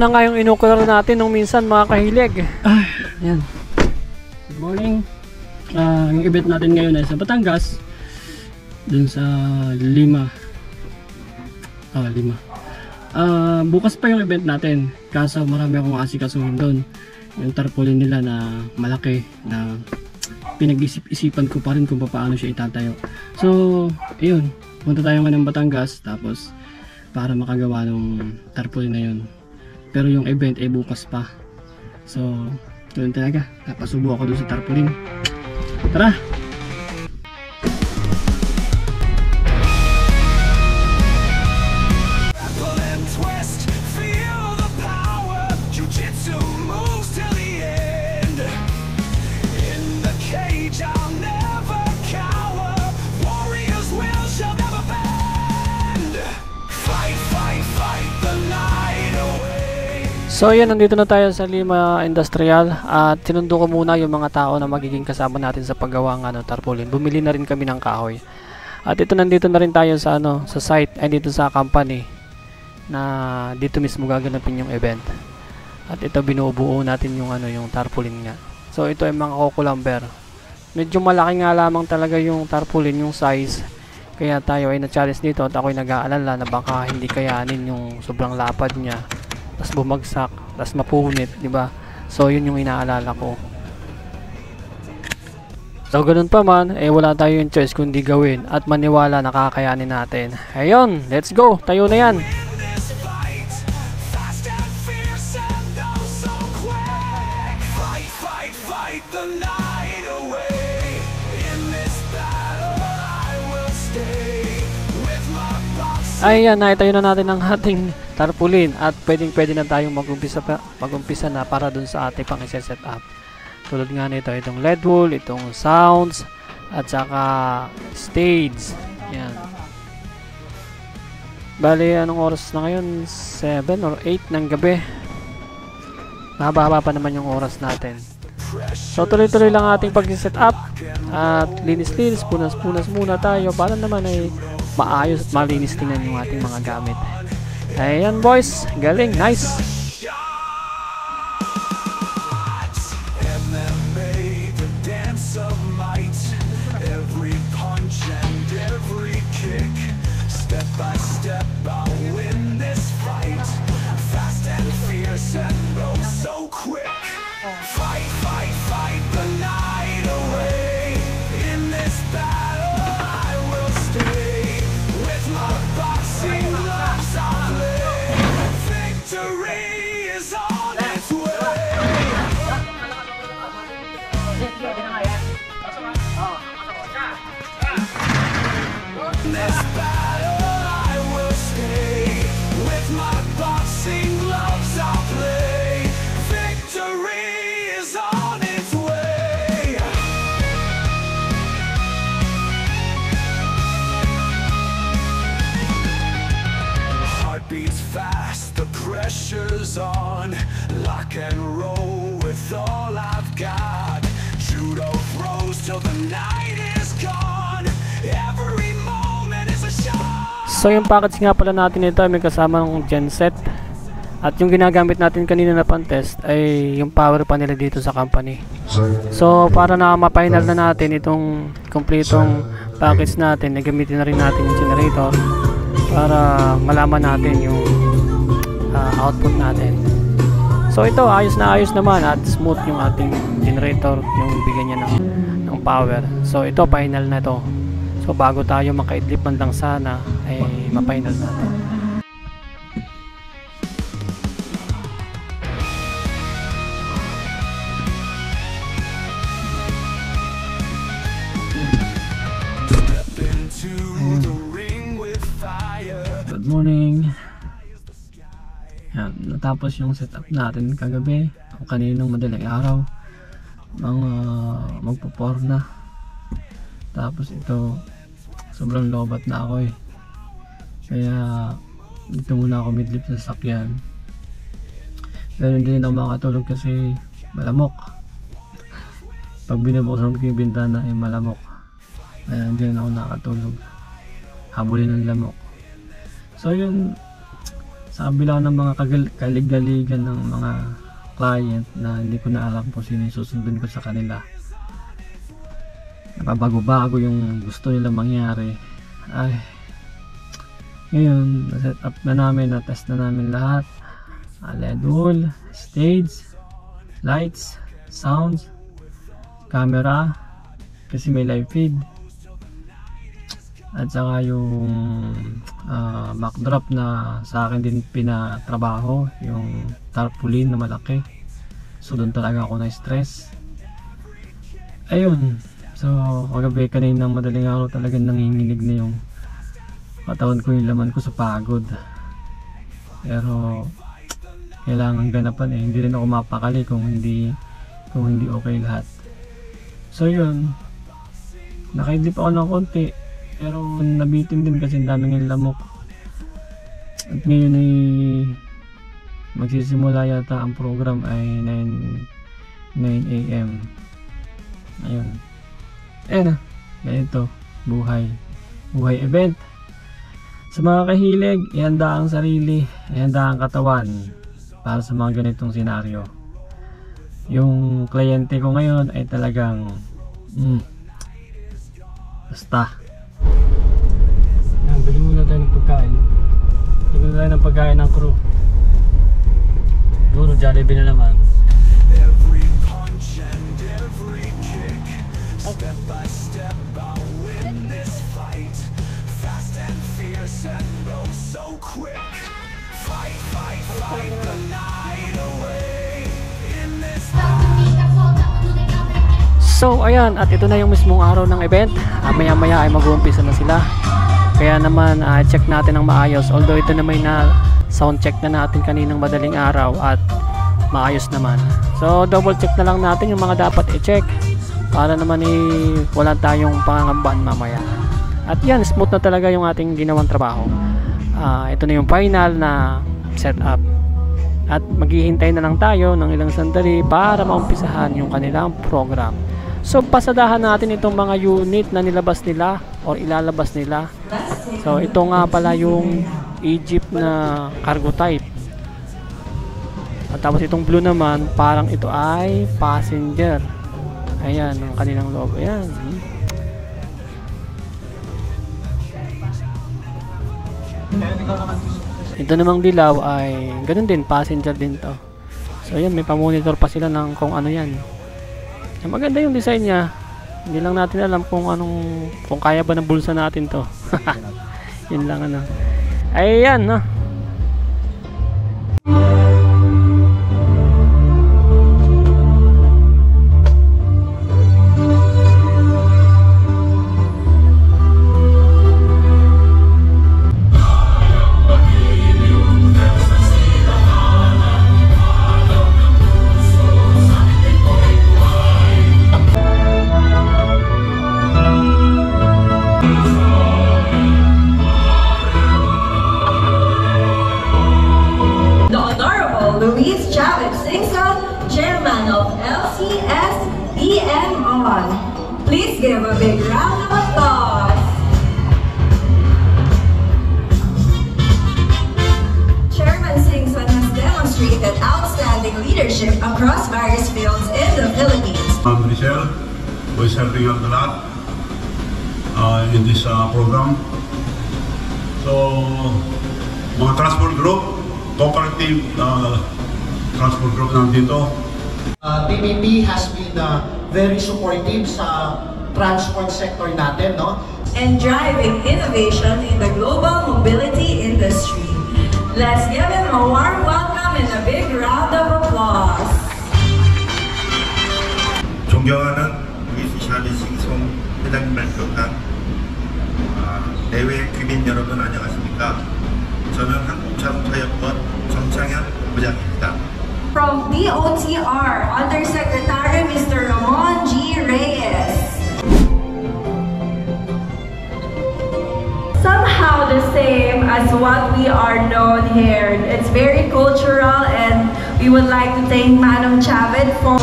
na nga yung inukular natin nung minsan mga kahilig. Ayan. Good morning. Yung event natin ngayon ay sa Batangas. Dun sa Lima. Lima. Bukas pa yung event natin. Kaso marami akong asikasuhin doon. Yung tarpaulin nila na malaki na pinag-isip-isipan ko pa rin kung paano siya itatayo. So, ayun. Punta tayo nga ng Batangas. Tapos, para makagawa ng tarpaulin na yun. Pero yung event ay bukas pa. So, doon talaga. Napasubo ako doon sa tarpaulin. Tara! So yan, nandito na tayo sa Lima Industrial at sinundo ko muna yung mga tao na magiging kasama natin sa paggawa ng tarpaulin. Bumili na rin kami ng kahoy. At ito, nandito na rin tayo sa sa site, ay dito sa company na dito mismo gaganapin yung event. At ito, binubuo natin yung yung tarpaulin nga. So ito ay mga coco lumber. Medyo malaki nga lamang talaga yung tarpaulin, yung size. Kaya tayo ay na-challenge dito at ako'y nag-aalala na baka hindi kayanin yung sobrang lapad niya. Tas bumagsak, tas mapunit, di ba? So yun yung inaalala ko. So ganun pa man, wala tayong choice kundi gawin at maniwala na kakayanin natin. Ayun, let's go. Tayo na yan. Ayan, naitayo na natin ang ating tarpaulin at pwede na tayong mag-umpisa na para dun sa ating pang-set up. Tulad nga nito, itong LED wall, itong sounds, at saka stage. Yan. Bali, anong oras na ngayon? 7 or 8 ng gabi. Mahaba-haba pa naman yung oras natin. So tuloy-tuloy lang ating pag-set up at linis-linis, punas-punas muna tayo para naman ay maayos at malinis tingnan yung ating mga gamit. Ayan boys, galing, nice. Pressure's on, lock and roll with all I've got. Judo throws till the night is gone. Every moment is a shot. So yung package nga pala natin ito ay may kasama ng genset. At yung ginagamit natin kanina na pang-test ay yung power panel dito sa company. So para na ma-final na natin itong kompletong package natin, gamitin na rin natin yung generator para malaman natin yung output natin. So ito, ayos na ayos naman at smooth yung ating generator, yung bigyan niya ng power. So ito, final na ito. So bago tayo makaidlip man lang sana ay ma-final natin. Good morning. Yan, natapos yung setup natin kagabi o kaninang madaling araw. Magpo-pour na. Tapos ito, sobrang lobat na ako eh. Kaya dito muna ako midlip sa sasakyan. Pero hindi na ako makatulog kasi malamok. Pag binubuksan ko yung bintana ay malamok. Kaya hindi na ako nakatulog. Habulin ng lamok. So yun, sa kabila ng mga kaligaligan ng mga client na hindi ko na alam kung sino yung susundin ko sa kanila. Napabago-bago yung gusto nila mangyari. Ay, ngayon na-set up na namin, na-test na namin lahat. LED wall, stage, lights, sounds, camera kasi may live feed, at saka yung backdrop na sa akin din pinatrabaho, yung tarpaulin na malaki. So doon talaga ako na-stress. Ayun, so kagabi kanina madaling araw talagang nanginginig na yung katawan ko, yung laman ko sa pagod. Pero kailangan ganapan hindi rin ako mapakali kung hindi okay lahat. So yun, nakaidlip ako ng konti, pero nabitin din kasi ang daming lamok. At ngayon ay magsisimula yata ang program ay 9 AM. Ayun, ganito buhay event. Sa mga kahilig, ihanda ang sarili, ihanda ang katawan para sa mga ganitong senaryo. Yung kliyente ko ngayon ay talagang basta. Yan, bili muna tayo ng pagkain. Bili muna tayo ng pagkain ng crew. Duro, Jollibee na naman. Every punch and every kick, step by step I'll win this fight. Fast and fierce and oh so quick. Fight, fight, fight the night away in this. So ayan, at ito na yung mismong araw ng event. Maya maya ay mag-uumpisa na sila. Kaya naman check natin ng maayos. Although ito na may na sound check na natin kaninang madaling araw at maayos naman. So double check na lang natin yung mga dapat i-check para naman wala tayong pangangambahan mamaya. At yan, smooth na talaga yung ating ginawang trabaho. Ito na yung final na setup. At maghihintay na lang tayo ng ilang sandali para maumpisahan yung kanilang program. So pasadahan natin itong mga unit na nilabas nila or ilalabas nila. So ito nga pala yung Egypt na cargo type. At tapos itong blue naman, parang ito ay passenger. Ayan, ang kanilang logo. Ayan. Ito namang dilaw ay ganun din, passenger din to. So ayan, may pa-monitor pa sila ng kung ano yan. Maganda yung design niya. Hindi lang natin alam kung kaya ba ng bulsa natin to. Yun lang ano. Ayan, no. Luis Chavez Singson, Chairman of LCS-DMR. Please give a big round of applause. Chairman Singson has demonstrated outstanding leadership across various fields in the Philippines. Michelle, who is helping out a lot in this program. So, mga transport group, cooperative transport group nandito. PBB has been very supportive sa transport sector natin, no? And driving innovation in the global mobility industry. Let's give him a warm welcome and a big round of applause. 존경하는 루이스 샤비 싱송 회장님을 비롯한 내외 귀빈 여러분 안녕하십니까? 저는 한국자동차여권 정창현 부장입니다. From DOTR, Undersecretary Mr. Ramon G. Reyes. Somehow the same as what we are known here. It's very cultural and we would like to thank Manong Chavez for...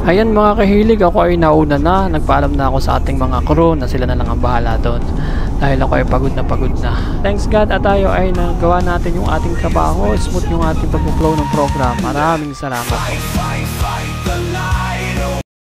Ayan mga kahilig, ako ay nauna na. Nagpaalam na ako sa ating mga crew na sila na lang ang bahala doon. Dahil ako ay pagod na pagod na. Thanks God at tayo ay nagawa natin yung ating trabaho. Smooth yung ating pag-flow ng program. Maraming salamat. Fight, fight, fight.